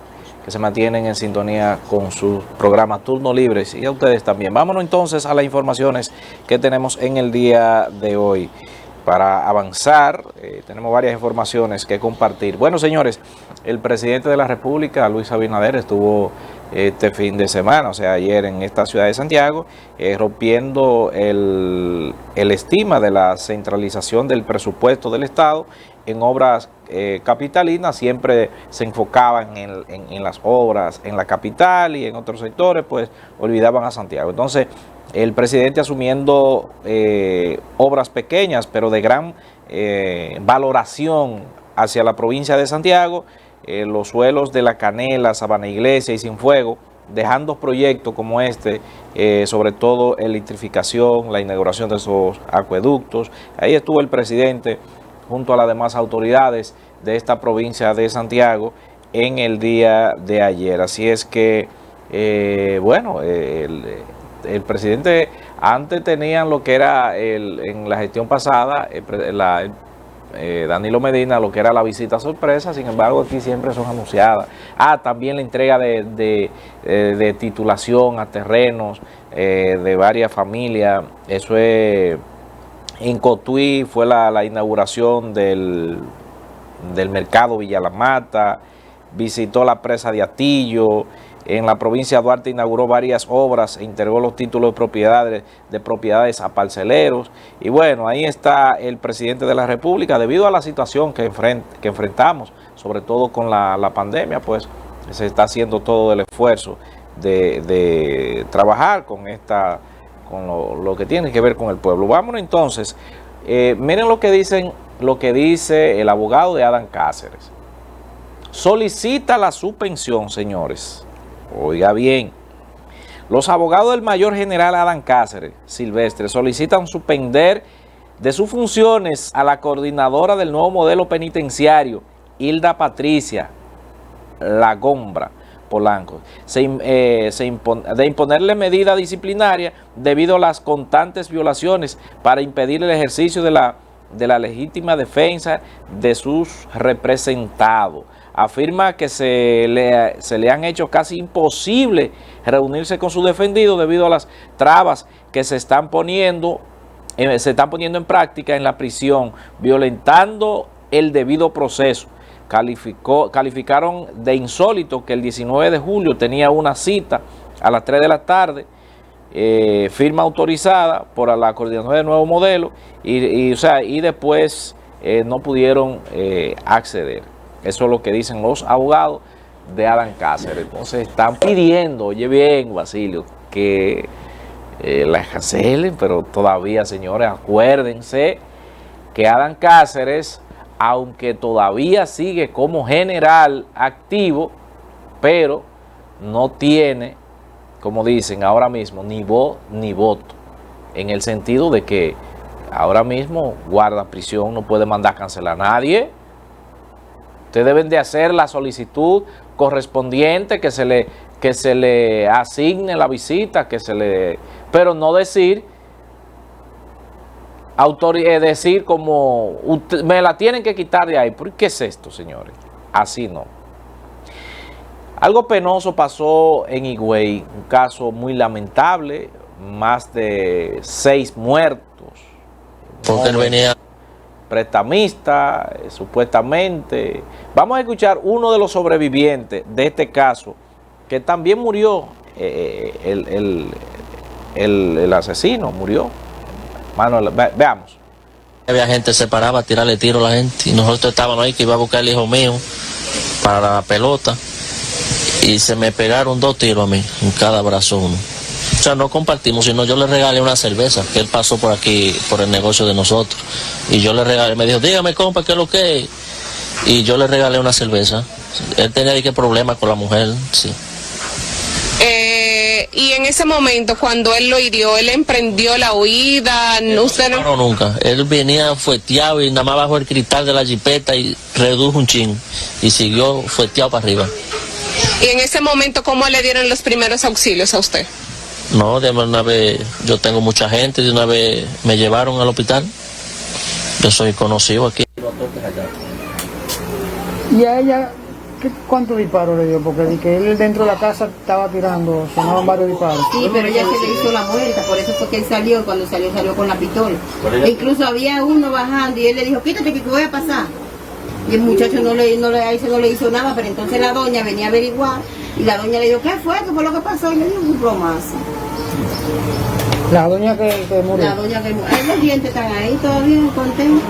que se mantienen en sintonía con su programa Turno Libre y a ustedes también. Vámonos entonces a las informaciones que tenemos en el día de hoy. Para avanzar, tenemos varias informaciones que compartir. Bueno, señores, el presidente de la República, Luis Abinader, estuvo este fin de semana, o sea, ayer en esta ciudad de Santiago, rompiendo el estima de la centralización del presupuesto del Estado en obras capitalinas. Siempre se enfocaban en las obras en la capital y en otros sectores, pues olvidaban a Santiago. Entonces, el presidente asumiendo obras pequeñas, pero de gran valoración hacia la provincia de Santiago, los suelos de La Canela, Sabana Iglesia y Cienfuegos, dejando proyectos como este, sobre todo electrificación, la inauguración de esos acueductos. Ahí estuvo el presidente junto a las demás autoridades de esta provincia de Santiago en el día de ayer. Así es que, bueno, el presidente, antes tenían lo que era en la gestión pasada, Danilo Medina, lo que era la visita sorpresa. Sin embargo, aquí siempre son anunciadas. También la entrega de titulación a terrenos de varias familias. Eso es en Cotuí, fue la inauguración del mercado Villa La Mata, visitó la presa de Atillo. En la provincia de Duarte inauguró varias obras e entregó los títulos de propiedades a parceleros. Y bueno, ahí está el presidente de la República. Debido a la situación que enfrentamos, sobre todo con la pandemia, pues se está haciendo todo el esfuerzo de trabajar con lo que tiene que ver con el pueblo. Vámonos entonces. Miren lo que dice el abogado de Adán Cáceres. Solicita la suspensión, señores. Oiga bien, los abogados del mayor general Adán Cáceres Silvestre solicitan suspender de sus funciones a la coordinadora del nuevo modelo penitenciario, Hilda Patricia Lagombra Polanco, de imponerle medida disciplinaria debido a las constantes violaciones para impedir el ejercicio de la legítima defensa de sus representados. Afirma que se le han hecho casi imposible reunirse con su defendido debido a las trabas que se están poniendo en práctica en la prisión, violentando el debido proceso. calificaron de insólito que el 19 de julio tenía una cita a las 3 de la tarde, firma autorizada por la coordinación de Nuevo Modelo, y después no pudieron acceder. Eso es lo que dicen los abogados de Adán Cáceres. Entonces están pidiendo, oye bien, Basilio, que la cancelen, pero todavía, señores, acuérdense que Adán Cáceres, aunque todavía sigue como general activo, pero no tiene, como dicen ahora mismo, ni voz ni voto, en el sentido de que ahora mismo guarda prisión, no puede mandar a cancelar a nadie. Ustedes deben de hacer la solicitud correspondiente, que se le asigne la visita, pero no decir, decir como, me la tienen que quitar de ahí. ¿Por qué es esto, señores? Así no. Algo penoso pasó en Higüey, un caso muy lamentable, más de 6 muertos. Porque él venía prestamista, supuestamente. Vamos a escuchar uno de los sobrevivientes de este caso, que también murió, el asesino murió. Manuel, veamos. Había gente se paraba a tirarle tiro a la gente, y nosotros estábamos ahí que iba a buscar el hijo mío para la pelota, y se me pegaron 2 tiros a mí, en cada brazo uno. O sea, no compartimos, sino yo le regalé una cerveza, que él pasó por aquí, por el negocio de nosotros, y yo le regalé, me dijo, dígame compa, ¿qué es lo que es? Y yo le regalé una cerveza. Él tenía ahí que problemas con la mujer, sí. Y en ese momento, cuando él lo hirió, él emprendió la huida. Usted no, nunca. Él venía fueteado y nada más bajo el cristal de la jipeta y redujo un chin y siguió fueteado para arriba. Y en ese momento, ¿cómo le dieron los primeros auxilios a usted? No, de una vez, yo tengo mucha gente, de una vez me llevaron al hospital. Yo soy conocido aquí. ¿Y a ella cuántos disparos le dio? Porque de que él dentro de la casa estaba tirando, sonaban varios disparos. Sí, pero ella se le hizo la muerta, por eso fue que él salió, y cuando salió con la pistola. E incluso había uno bajando y él le dijo, quítate que voy a pasar. Y el muchacho no le hizo nada, pero entonces la doña venía a averiguar, y la doña le dijo, ¿qué fue? ¿Qué fue lo que pasó? Y le dio un bromazo. La doña que murió. La doña que murió. Los dientes están ahí todavía, contentos.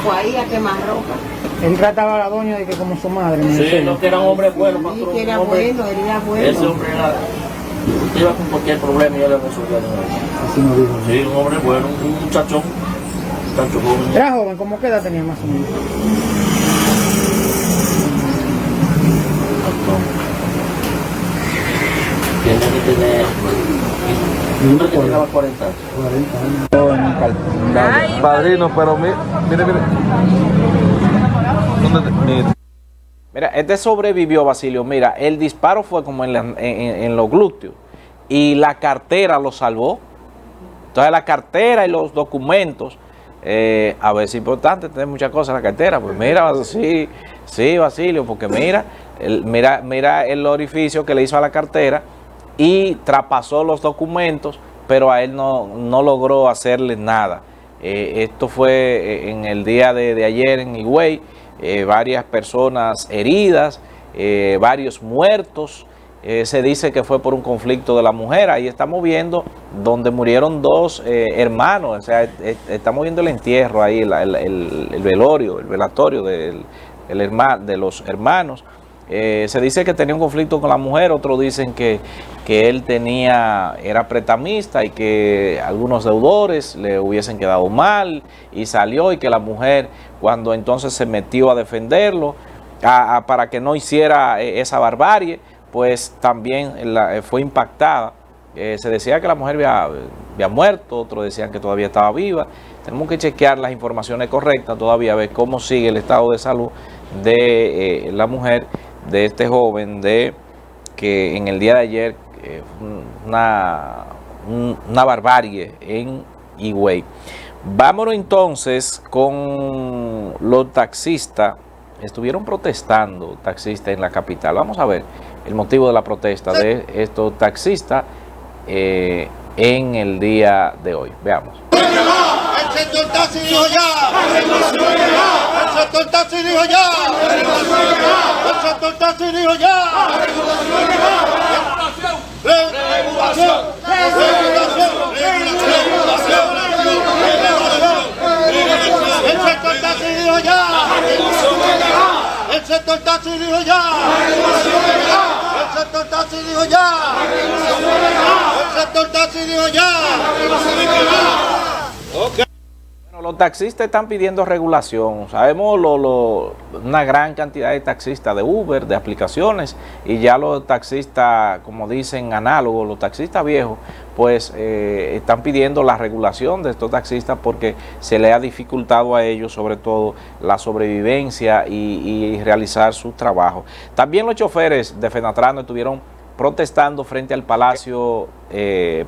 Fue ahí a quemar ropa. Él trataba a la doña de que como su madre. Sí, no, que era un hombre bueno, patrón. Sí, que era bueno, él era bueno. Ese hombre iba con cualquier problema y yo le resolvía. Así no dijo. Sí, un hombre bueno, un muchachón. Joven. Era joven, ¿cómo qué edad tenía más o menos? Tiene que tener... Un hombre que tenía 40 años. Padrino, pero mire. Mira, este sobrevivió, Basilio. Mira, el disparo fue como en los glúteos y la cartera lo salvó. Entonces la cartera y los documentos, a ver, es importante tener muchas cosas en la cartera. Pues mira, sí, Basilio, porque mira el orificio que le hizo a la cartera y traspasó los documentos, pero a él no logró hacerle nada. Esto fue en el día de ayer en Higüey, varias personas heridas, varios muertos. Se dice que fue por un conflicto de la mujer. Ahí estamos viendo donde murieron 2 hermanos. O sea, estamos viendo el entierro ahí, el velatorio de los hermanos. Se dice que tenía un conflicto con la mujer, otros dicen que él era prestamista y que algunos deudores le hubiesen quedado mal y salió, y que la mujer, cuando entonces se metió a defenderlo para que no hiciera esa barbarie, pues también fue impactada. Se decía que la mujer había muerto, otros decían que todavía estaba viva. Tenemos que chequear las informaciones correctas todavía, ver cómo sigue el estado de salud de la mujer, de este joven, que en el día de ayer una barbarie en Higüey. Vámonos entonces con los taxistas. Estuvieron protestando taxistas en la capital. Vamos a ver el motivo de la protesta de estos taxistas en el día de hoy. Veamos. sector taxi dijo ya. El sector taxi dijo ya. El sector taxi dijo ya. Regulación. El sector taxi dijo ya. El sector taxi dijo ya. El sector taxi dijo ya. El sector taxi dijo ya. Okay. Bueno, los taxistas están pidiendo regulación. Sabemos una gran cantidad de taxistas de Uber, de aplicaciones, y ya los taxistas, como dicen, análogos, los taxistas viejos, pues están pidiendo la regulación de estos taxistas porque se les ha dificultado a ellos, sobre todo, la sobrevivencia y realizar su trabajo. También los choferes de Fenatrano estuvieron protestando frente al Palacio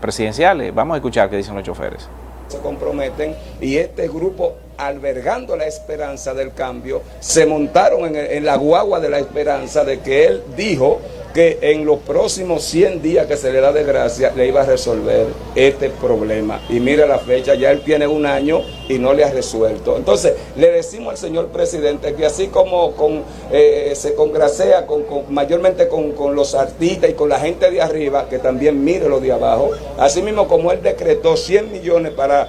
Presidencial. Vamos a escuchar qué dicen los choferes. Se comprometen y este grupo, albergando la esperanza del cambio, se montaron en la guagua de la esperanza de que él dijo que en los próximos 100 días que se le da de gracia le iba a resolver este problema. Y mira la fecha, ya él tiene 1 año y no le ha resuelto. Entonces le decimos al señor presidente que así como se congracea mayormente con los artistas y con la gente de arriba, que también mire lo de abajo, así mismo como él decretó 100 millones para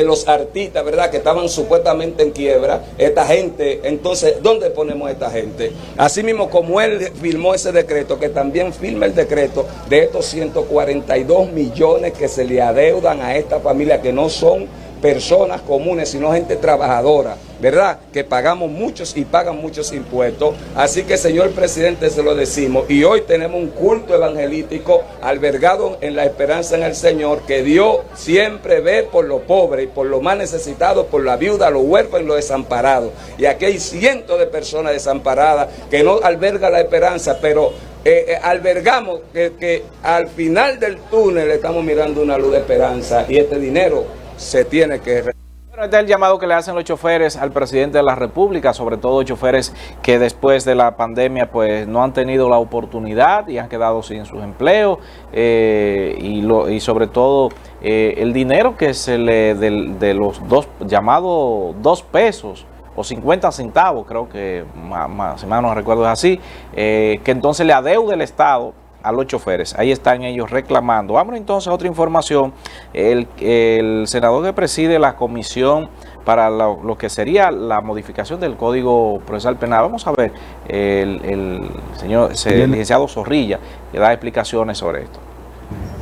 los artistas, ¿verdad?, que estaban supuestamente en quiebra, esta gente, entonces, ¿dónde ponemos a esta gente? Así mismo como él firmó ese decreto, que también firme el decreto de estos 142 millones que se le adeudan a esta familia, que no son personas comunes, sino gente trabajadora, ¿verdad?, que pagamos muchos y pagan muchos impuestos. Así que, señor presidente, se lo decimos, y hoy tenemos un culto evangelístico albergado en la esperanza en el Señor, que Dios siempre ve por los pobres y por los más necesitados, por la viuda, los huérfanos y los desamparados. Y aquí hay cientos de personas desamparadas que no albergan la esperanza, pero albergamos que al final del túnel estamos mirando una luz de esperanza, y este dinero se tiene que... Bueno, este es el llamado que le hacen los choferes al presidente de la República, sobre todo choferes que después de la pandemia pues no han tenido la oportunidad y han quedado sin sus empleos, y sobre todo el dinero que se le de los llamados 2 pesos o 50 centavos, creo que más no recuerdo, es así, que entonces le adeude el Estado a los choferes. Ahí están ellos reclamando. Vamos entonces a otra información. El senador que preside la comisión para lo que sería la modificación del Código Procesal Penal, vamos a ver el licenciado Zorrilla, que da explicaciones sobre esto.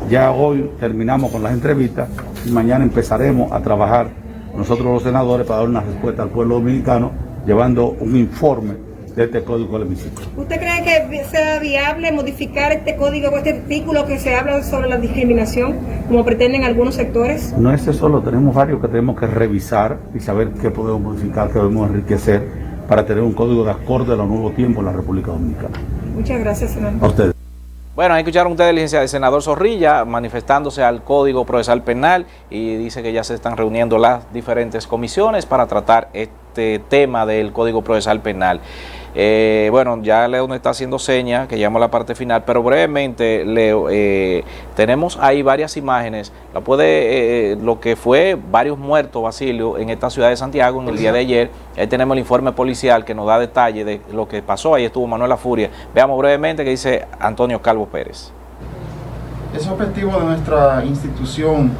Ya hoy terminamos con las entrevistas y mañana empezaremos a trabajar nosotros los senadores para dar una respuesta al pueblo dominicano, llevando un informe de este código del hemiciclo. ¿Usted cree que sea viable modificar este código o este artículo que se habla sobre la discriminación, como pretenden algunos sectores? No es eso solo, tenemos varios que tenemos que revisar y saber qué podemos modificar, qué podemos enriquecer para tener un código de acorde a los nuevos tiempos en la República Dominicana. Muchas gracias, senador. A ustedes. Bueno, ahí escucharon ustedes al senador Zorrilla manifestándose al Código Procesal Penal, y dice que ya se están reuniendo las diferentes comisiones para tratar este tema del Código Procesal Penal. Bueno, ya Leo nos está haciendo señas, que llamo a la parte final, pero brevemente, Leo, tenemos ahí varias imágenes, lo que fue varios muertos, Basilio, en esta ciudad de Santiago en el día de ayer. Ahí tenemos el informe policial que nos da detalle de lo que pasó. Ahí estuvo Manuel La Furia. Veamos brevemente qué dice Antonio Calvo Pérez. Es objetivo de nuestra institución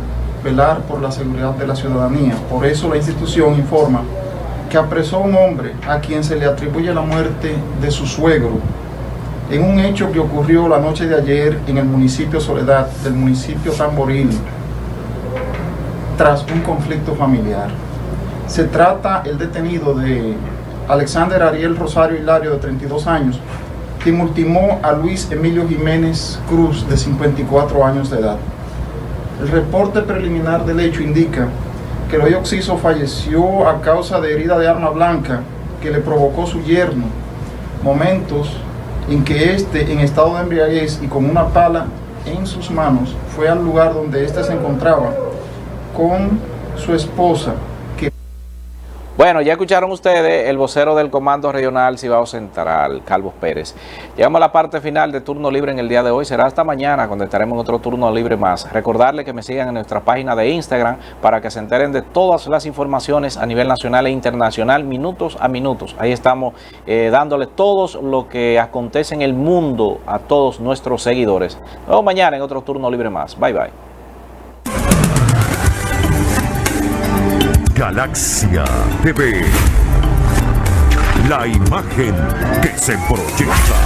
velar por la seguridad de la ciudadanía. Por eso la institución informa que apresó a un hombre a quien se le atribuye la muerte de su suegro en un hecho que ocurrió la noche de ayer en el municipio Soledad del municipio Tamboril, tras un conflicto familiar. Se trata el detenido de Alexander Ariel Rosario Hilario, de 32 años, quien ultimó a Luis Emilio Jiménez Cruz, de 54 años de edad. El reporte preliminar del hecho indica que el hoy occiso falleció a causa de herida de arma blanca que le provocó su yerno, momentos en que éste, en estado de embriaguez y con una pala en sus manos, fue al lugar donde éste se encontraba con su esposa. Bueno, ya escucharon ustedes el vocero del Comando Regional Cibao Central, Calvo Pérez. Llegamos a la parte final de Turno Libre en el día de hoy. Será hasta mañana cuando estaremos en otro Turno Libre más. Recordarles que me sigan en nuestra página de Instagram para que se enteren de todas las informaciones a nivel nacional e internacional, minutos a minutos. Ahí estamos dándole todo lo que acontece en el mundo a todos nuestros seguidores. Nos vemos mañana en otro Turno Libre más. Bye, bye. Galaxia TV, la imagen que se proyecta.